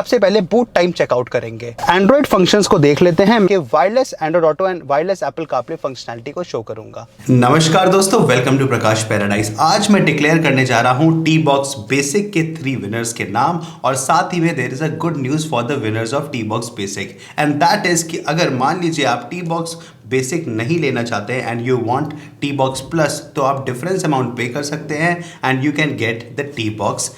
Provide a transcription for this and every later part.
सबसे पहले boot time checkout करेंगे। एंड्रॉइड फंक्शंस को देख लेते हैं कि wireless Android auto and wireless Apple CarPlay functionality को शो करूंगा। नमस्कार दोस्तों, वेलकम टू प्रकाश पैराडाइज। आज मैं डिक्लेयर करने जा रहा हूं टी बॉक्स बेसिक के 3 विनर्स के नाम और साथ ही में there is a good news for the winners of T box basic and that is कि अगर मान लीजिए आप टी बॉक्स बेसिक नहीं लेना चाहते हैं and you want T box plus, तो आप डिफरेंस अमाउंट पे कर सकते हैं and you can get the T box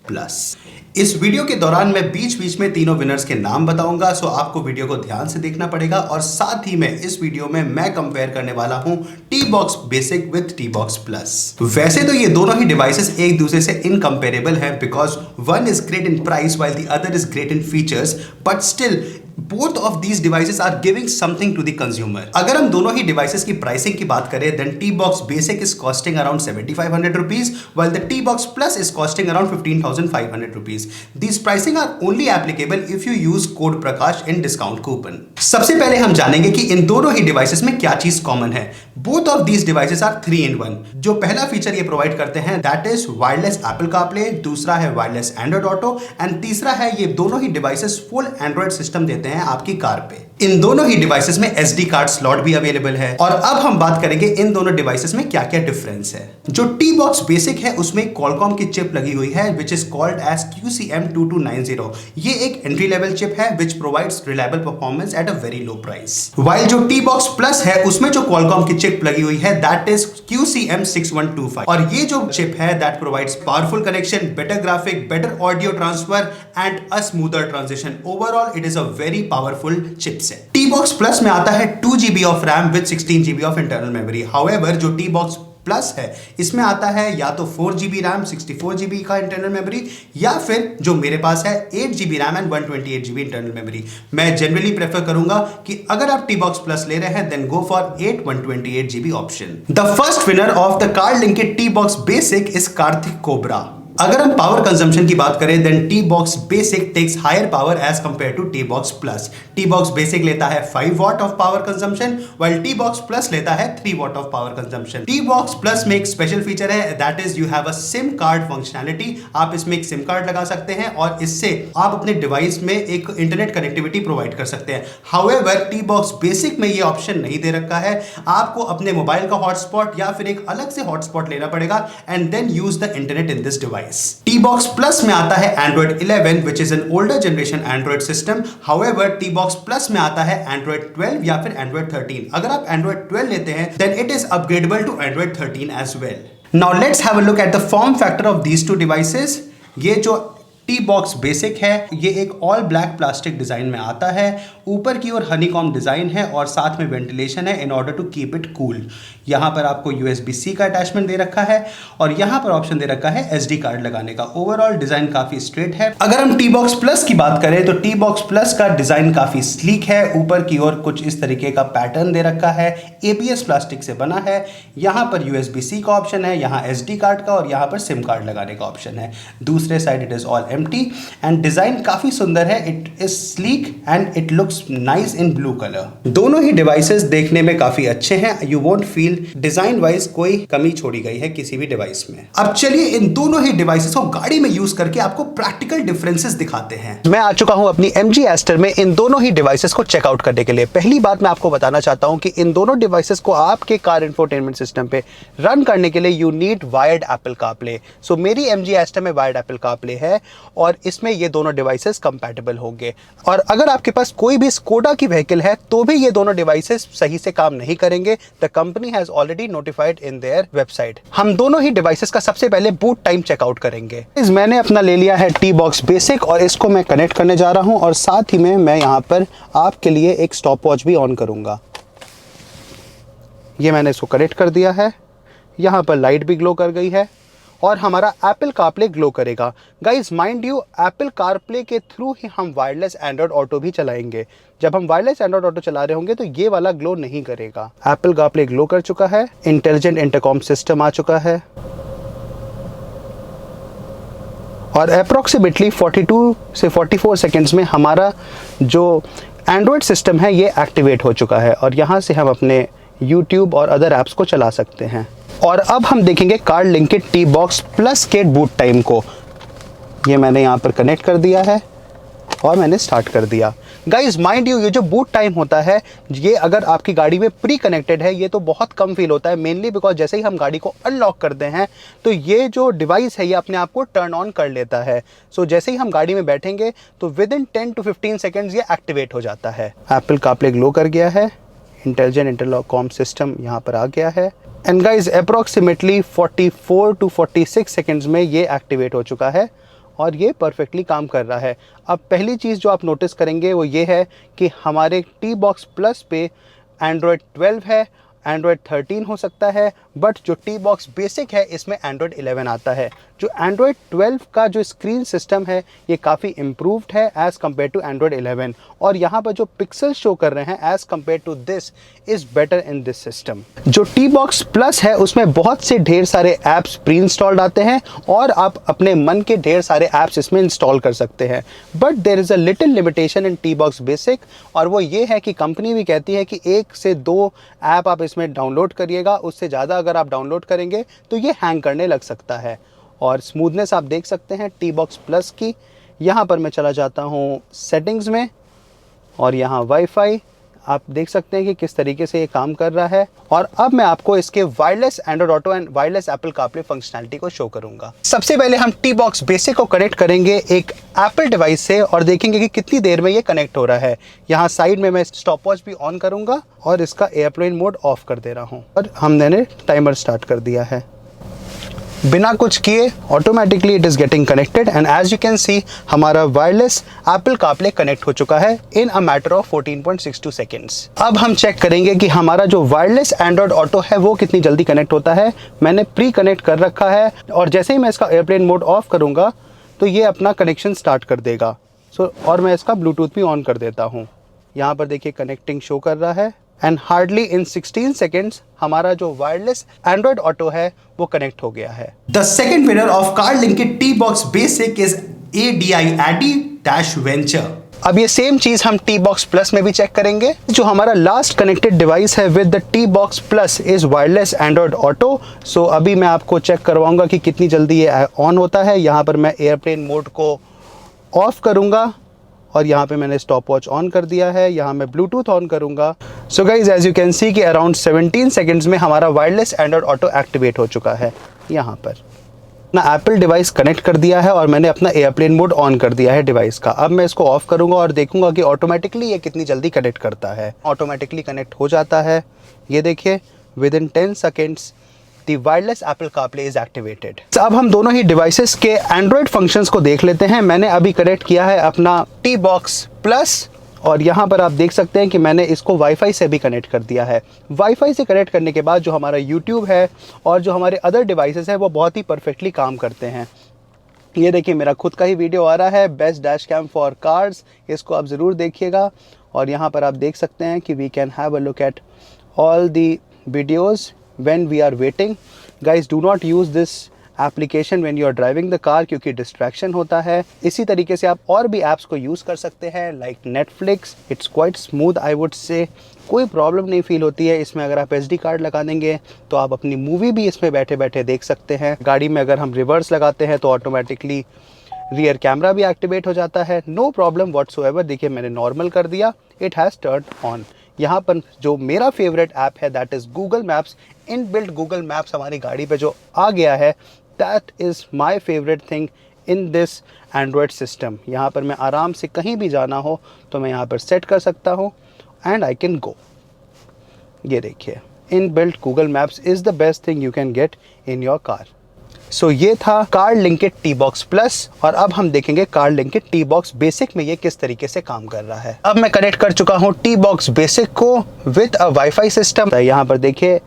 plus. इस वीडियो के दौरान मैं बीच बीच में तीनों विनर्स के नाम बताऊंगा, सो आपको वीडियो को ध्यान से देखना पड़ेगा और साथ ही में इस वीडियो में मैं कंपेयर करने वाला हूं T box basic with T box plus. वैसे तो ये दोनों ही डिवाइसेस एक दूसरे से इनकंपेरेबल हैं because one is great in price while the other is great in features, but still both of these devices are giving something to the consumer. अगर हम दोनों ही devices की pricing की बात करें, then T-Box Basic is costing around 7,500 rupees, while the T-Box Plus is costing around 15,500 rupees. These pricing are only applicable if you use code Prakash in discount coupon. सबसे पहले हम जानेंगे कि इन दोनों ही devices में क्या चीज common है। Both of these devices are 3-in-1. जो पहला फीचर ये प्रोवाइड करते हैं that is wireless Apple CarPlay, दूसरा है wireless Android Auto एंड तीसरा है ये दोनों ही devices full Android system देते हैं आपकी कार पे। इन दोनों ही डिवाइसेस में SD कार्ड स्लॉट भी अवेलेबल है। और अब हम बात करेंगे इन दोनों डिवाइसेस में क्या क्या डिफरेंस है। जो T-Box बेसिक है उसमें Qualcomm की चिप लगी हुई है which is called as QCM2290। ये एक एंट्री लेवल चिप है which provides reliable performance at a very low price। While जो T-Box Plus है उसमें जो Qualcomm की चिप लगी हुई है that is QCM6125 और ये जो चिप है that provides powerful connection, better graphic, better audio transfer and a smoother transition। Overall it is a very powerful chips। T-Box Plus में आता है 2GB of RAM with 16GB of internal memory। However, जो T-Box Plus है इसमें आता है या तो 4GB RAM 64GB का इंटरनल मेमोरी या फिर जो मेरे पास है 8GB RAM and 128GB internal memory. मैं जनरली प्रेफर करूंगा कि अगर आप T-Box Plus ले रहे हैं then go for 8 128GB option. The first winner of the card link T-Box basic is Kartik Kobra. अगर हम पावर कंजम्पशन की बात करें then T-Box basic takes higher power as compare to T-Box plus. T-Box basic लेता है 5 watt of power consumption while T-Box plus लेता है 3 what of power consumption. T-Box plus में एक स्पेशल फीचर है that is you have a SIM card functionality. आप इसमें एक सिम कार्ड लगा सकते हैं और इससे आप अपने डिवाइस में एक इंटरनेट कनेक्टिविटी प्रोवाइड कर सकते हैं। हाउएवर T-Box बेसिक में ये ऑप्शन नहीं दे रखा है। आपको अपने मोबाइल का हॉटस्पॉट या फिर एक अलग से हॉटस्पॉट लेना पड़ेगा and then use the internet in this device. T-Box Plus में आता है Android 11 which is an older generation Android system। However, T-Box Plus में आता है Android 12 या फिर Android 13। अगर आप Android 12 लेते हैं then it is upgradable to Android 13 as well। Now let's have a look at the form factor of these two devices। ये जो T-Box बेसिक है ये एक ऑल ब्लैक प्लास्टिक डिजाइन में आता है। ऊपर की ओर हनीकॉम डिजाइन है और साथ में वेंटिलेशन है in order to keep it cool. यहाँ पर आपको USB-C का अटैचमेंट दे रखा है और यहाँ पर ऑप्शन दे रखा है SD कार्ड लगाने का। ओवरऑल डिजाइन काफी स्ट्रेट है। अगर हम T-Box Plus की बात करें तो T-Box Plus का डिजाइन काफी स्लीक है। ऊपर की ओर कुछ इस तरीके का पैटर्न दे रखा है, ABS प्लास्टिक से बना है। यहाँ पर USB-C का ऑप्शन है, यहाँ SD कार्ड का और यहाँ पर सिम कार्ड लगाने का ऑप्शन है। दूसरे side it is all and design काफी सुंदर है। It is sleek and it looks nice in blue colour. दोनों ही डिवाइसेस देखने में काफी अच्छे हैं। You won't feel design wise कोई कमी छोड़ी गई है किसी भी डिवाइस में। अब चलिए इन दोनों ही डिवाइसेस को गाड़ी में यूज करके आपको प्रैक्टिकल डिफरेंसेस दिखाते हैं। मैं आ चुका हूं अपनी MG Aster में इन दोनों ही डिवाइसेस को चेकआउट करने के लिए। पहली बात मैं आपको बताना चाहता हूं कि इन दोनों डिवाइसेस को आपके कार इंफोटेनमेंट सिस्टम पे रन करने के लिए you need wired Apple CarPlay. So मेरी MG Aster में वायर्ड एप्पल कारप्ले है और इसमें ये दोनों डिवाइसेस कंपैटिबल होंगे। और अगर आपके पास कोई भी स्कोडा की व्हीकल है तो भी ये दोनों डिवाइसेस सही से काम नहीं करेंगे। The company has already notified in their website. हम दोनों ही डिवाइसेस का सबसे पहले बूट टाइम चेकआउट करेंगे। मैंने अपना ले लिया है T-Box बेसिक और इसको मैं कनेक्ट करने जा रहा हूं और साथ ही में मैं यहाँ पर आपके लिए एक स्टॉप वॉच भी ऑन करूंगा। ये मैंने इसको कनेक्ट कर दिया है। यहाँ पर लाइट भी ग्लो कर गई है और हमारा एप्पल कारप्ले ग्लो करेगा। Guys mind you, Apple CarPlay के थ्रू ही हम वायरलेस एंड्रॉइड ऑटो भी चलाएंगे। जब हम वायरलेस एंड्रॉइड ऑटो चला रहे होंगे तो ये वाला ग्लो नहीं करेगा। एप्पल कारप्ले ग्लो कर चुका है, इंटेलिजेंट इंटरकॉम सिस्टम आ चुका है और अप्रॉक्सीमेटली 42 से 44 सेकेंड्स में हमारा जो एंड्रॉइड सिस्टम है ये एक्टिवेट हो चुका है और यहाँ से हम अपने YouTube और अदर ऐप्स को चला सकते हैं। और अब हम देखेंगे कार्ड लिंक के T-Box Plus के बूट टाइम को। ये मैंने यहाँ पर कनेक्ट कर दिया है और मैंने स्टार्ट कर दिया। गाइज माइंड यू, ये जो बूट टाइम होता है ये अगर आपकी गाड़ी में प्री कनेक्टेड है ये तो बहुत कम फील होता है, मेनली बिकॉज जैसे ही हम गाड़ी को अनलॉक करते हैं तो ये जो डिवाइस है ये अपने आप को टर्न ऑन कर लेता है। सो जैसे ही हम गाड़ी में बैठेंगे तो विद इन 10 to 15 सेकेंड्स ये एक्टिवेट हो जाता है। एप्पल कारप्ले ग्लो कर गया है, इंटेलिजेंट इंटरकॉम सिस्टम यहाँ पर आ गया है and guys approximately 44 to 46 seconds में ये एक्टिवेट हो चुका है और ये परफेक्टली काम कर रहा है। अब पहली चीज़ जो आप नोटिस करेंगे वो ये है कि हमारे टी बॉक्स प्लस पे एंड्रॉयड 12 है, एंड्रॉयड 13 हो सकता है, बट जो टी बॉक्स बेसिक है इसमें एंड्रॉयड 11 आता है। जो एंड्रॉयड 12 का जो स्क्रीन सिस्टम है ये काफ़ी इम्प्रूव्ड है एज़ कम्पेयर टू एंड्रॉयड 11 और यहाँ पर जो पिक्सल शो कर रहे हैं as compare to this is better in this system. जो टी बॉक्स प्लस है उसमें बहुत से ढेर सारे ऐप्स प्री इंस्टॉल्ड आते हैं और आप अपने मन के ढेर सारे ऐप्स इसमें इंस्टॉल कर सकते हैं, but there is a little limitation in T box basic और वो ये है कि कंपनी भी कहती है कि 1 से 2 ऐप आप इसमें डाउनलोड करिएगा, उससे ज़्यादा अगर आप डाउनलोड करेंगे तो ये हैंग करने लग सकता है। और स्मूथनेस आप देख सकते हैं टी बॉक्स प्लस की। यहाँ पर मैं चला जाता हूँ सेटिंग्स में और यहाँ वाईफाई आप देख सकते हैं कि किस तरीके से ये काम कर रहा है। और अब मैं आपको इसके wireless Android auto and wireless Apple CarPlay functionality को शो करूंगा। सबसे पहले हम टी बॉक्स बेसिक को कनेक्ट करेंगे एक एप्पल डिवाइस से और देखेंगे कि कितनी देर में ये कनेक्ट हो रहा है। यहाँ साइड में मैं स्टॉप वॉच भी ऑन करूंगा और इसका एयरप्लेन मोड ऑफ कर दे रहा हूँ और हमने टाइमर स्टार्ट कर दिया है। बिना कुछ किए automatically it is getting connected and as you can see हमारा वायरलेस एप्पल कारप्ले कनेक्ट हो चुका है in a matter of 14.62 seconds. अब हम चेक करेंगे कि हमारा जो वायरलेस एंड्रॉयड ऑटो है वो कितनी जल्दी कनेक्ट होता है। मैंने प्री कनेक्ट कर रखा है और जैसे ही मैं इसका एयरप्लेन मोड ऑफ करूँगा तो ये अपना कनेक्शन स्टार्ट कर देगा। और मैं इसका ब्लूटूथ भी ऑन कर देता हूँ। यहाँ पर देखिए कनेक्टिंग शो कर रहा है एंड हार्डली इन 16 सेकेंड्स हमारा जो वायरलेस एंड्रॉयड ऑटो है वो कनेक्ट हो गया है। The second winner of CarLinkit T-Box Basic is ADI Addy-Venture। अब ये सेम चीज हम टी बॉक्स प्लस में भी चेक करेंगे। जो हमारा लास्ट कनेक्टेड डिवाइस है with the T box plus is wireless Android Auto. So अभी मैं आपको चेक करवाऊंगा कि कितनी जल्दी ये ऑन होता है। यहाँ पर मैं एयरप्लेन मोड को ऑफ करूंगा और यहाँ पे मैंने स्टॉप वॉच ऑन कर दिया है। यहाँ मैं ब्लूटूथ ऑन करूंगा। So guys as you can see कि अराउंड 17 सेकेंड्स में हमारा वायरलेस एंड्रॉयड ऑटो एक्टिवेट हो चुका है। यहाँ पर अपना एप्पल डिवाइस कनेक्ट कर दिया है और मैंने अपना एयरप्लेन मोड ऑन कर दिया है डिवाइस का। अब मैं इसको ऑफ करूंगा और देखूंगा कि ऑटोमेटिकली ये कितनी जल्दी कनेक्ट करता है। ऑटोमेटिकली कनेक्ट हो जाता है। ये देखिए with in 10 seconds the wireless Apple CarPlay is activated. अब हम दोनों ही डिवाइसेस के एंड्रॉयड फंक्शंस को देख लेते हैं। मैंने अभी कनेक्ट किया है अपना टी बॉक्स प्लस और यहाँ पर आप देख सकते हैं कि मैंने इसको वाईफाई से भी कनेक्ट कर दिया है। वाईफाई से कनेक्ट करने के बाद जो हमारा यूट्यूब है और जो हमारे अदर डिवाइसेस हैं वो बहुत ही परफेक्टली काम करते हैं। ये देखिए मेरा खुद का ही वीडियो आ रहा है best dash cam for cars, इसको आप ज़रूर देखिएगा। और यहाँ पर आप देख सकते हैं कि we can have a look at all the videos when we are waiting. Guys, do not use this application when you are driving the car क्योंकि distraction होता है। इसी तरीके से आप और भी apps को यूज़ कर सकते हैं like Netflix. It's quite smooth I would say. कोई प्रॉब्लम नहीं फील होती है इसमें। अगर आप SD कार्ड लगा देंगे तो आप अपनी मूवी भी इसमें बैठे बैठे देख सकते हैं। गाड़ी में अगर हम रिवर्स लगाते हैं तो ऑटोमेटिकली रियर कैमरा भी एक्टिवेट हो जाता है। No problem whatsoever. देखिए मैंने नॉर्मल कर दिया, इट हैज़ टर्न ऑन। यहाँ पर जो मेरा फेवरेट ऐप है that is Google maps. Inbuilt Google maps हमारी गाड़ी पे जो आ गया है that is my favourite thing in this Android system. यहाँ पर मैं आराम से कहीं भी जाना हो तो मैं यहाँ पर सेट कर सकता हूँ एंड आई कैन गो। ये देखिए inbuilt Google Maps is the best thing you can get in your car. So ये था CarLinkit T-Box Plus और अब हम देखेंगे CarLinkit T-Box Basic में ये किस तरीके से काम कर रहा है। अब मैं कनेक्ट कर चुका हूँ T-Box Basic को विद अ वाईफाई सिस्टम। यहाँ पर देखिए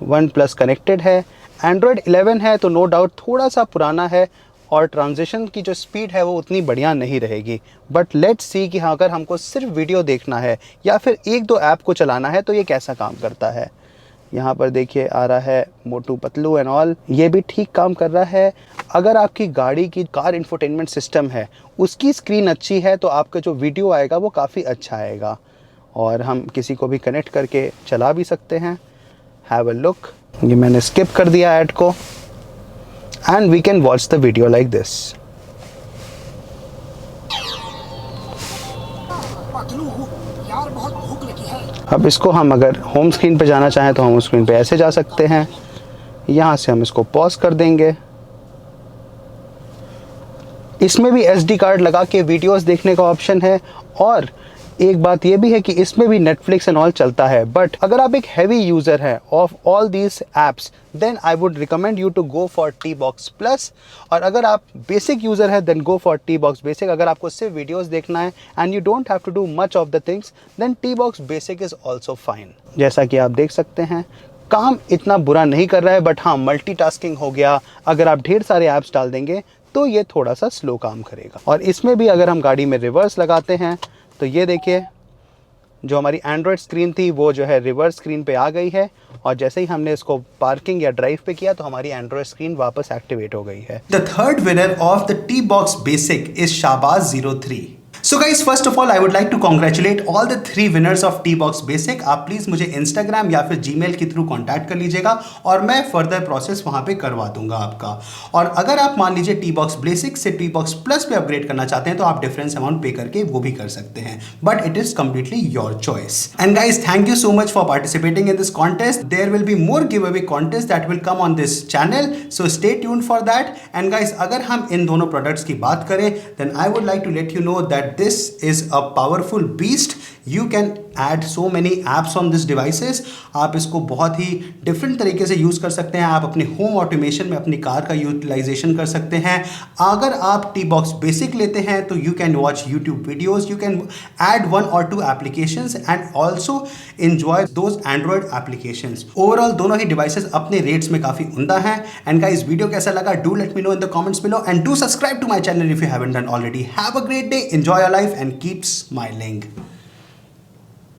OnePlus कनेक्टेड है, Android 11 है तो नो डाउट थोड़ा सा पुराना है और ट्रांजिशन की जो स्पीड है वो उतनी बढ़िया नहीं रहेगी। बट लेट्स सी कि हाँ अगर हमको सिर्फ वीडियो देखना है या फिर 1-2 ऐप को चलाना है तो ये कैसा काम करता है। यहाँ पर देखिए आ रहा है मोटू पतलू एंड ऑल, ये भी ठीक काम कर रहा है। अगर आपकी गाड़ी की कार इंफोटेनमेंट सिस्टम है उसकी स्क्रीन अच्छी है तो आपका जो वीडियो आएगा वो काफ़ी अच्छा आएगा और हम किसी को भी कनेक्ट करके चला भी सकते हैं। Have a look. ये मैंने स्किप कर दिया ऐड को and we can watch the video like this. Patlu यार, बहुत भूख लगी है। अब इसको हम अगर होम स्क्रीन पे जाना चाहें तो होम स्क्रीन पे ऐसे जा सकते हैं। यहाँ से हम इसको पॉज कर देंगे। इसमें भी SD कार्ड लगा के वीडियोस देखने का ऑप्शन है, और एक बात ये भी है कि इसमें भी नेटफ्लिक्स एंड ऑल चलता है। बट अगर आप एक हैवी यूज़र हैं of all these apps, then I would recommend you to go for T-Box plus. और अगर आप बेसिक यूज़र है then go for T-Box basic. अगर आपको सिर्फ वीडियोस देखना है and you don't have to do much of the things, then T-Box basic is also fine. जैसा कि आप देख सकते हैं, काम इतना बुरा नहीं कर रहा है, बट हाँ मल्टीटास्किंग हो गया। अगर आप ढेर सारे ऐप्स डाल देंगे तो ये थोड़ा सा स्लो काम करेगा। और इसमें भी अगर हम गाड़ी में रिवर्स लगाते हैं तो ये देखिए, जो हमारी एंड्रॉयड स्क्रीन थी वो जो है रिवर्स स्क्रीन पे आ गई है, और जैसे ही हमने इसको पार्किंग या ड्राइव पे किया तो हमारी एंड्रॉयड स्क्रीन वापस एक्टिवेट हो गई है। The third winner of the T-Box Basic is Shabazz03. So guys, first of all, I would like to congratulate all the 3 winners of T-Box Basic. आप प्लीज मुझे Instagram या फिर Gmail के through contact कर लीजिएगा और मैं फर्दर प्रोसेस वहां पे करवा दूंगा आपका। और अगर आप मान लीजिए T-Box Basic से T-Box Plus पे अपग्रेड करना चाहते हैं तो आप डिफरेंस अमाउंट पे करके वो भी कर सकते हैं, but it is completely your choice. And guys, thank you so much for participating in this contest. There will be more give away contest that will come on this channel, so stay tuned for that. And guys, अगर हम इन दोनों products की बात करें, then I would like to let you know that this is a powerful beast. You can add so many apps on this devices. आप इसको बहुत ही डिफरेंट तरीके से यूज़ कर सकते हैं। आप अपने होम ऑटोमेशन में अपनी कार का यूटिलाइजेशन कर सकते हैं। अगर आप T-Box बेसिक लेते हैं तो you can watch YouTube videos, you can add 1 or 2 applications and also enjoy those Android applications. Overall दोनों ही डिवाइसेस अपने रेट्स में काफ़ी उम्दा हैं। एंड गाइस, वीडियो कैसा लगा do let me know in the comments below and do subscribe to my channel if you haven't done already. Have a great day, enjoy your life and keep smiling.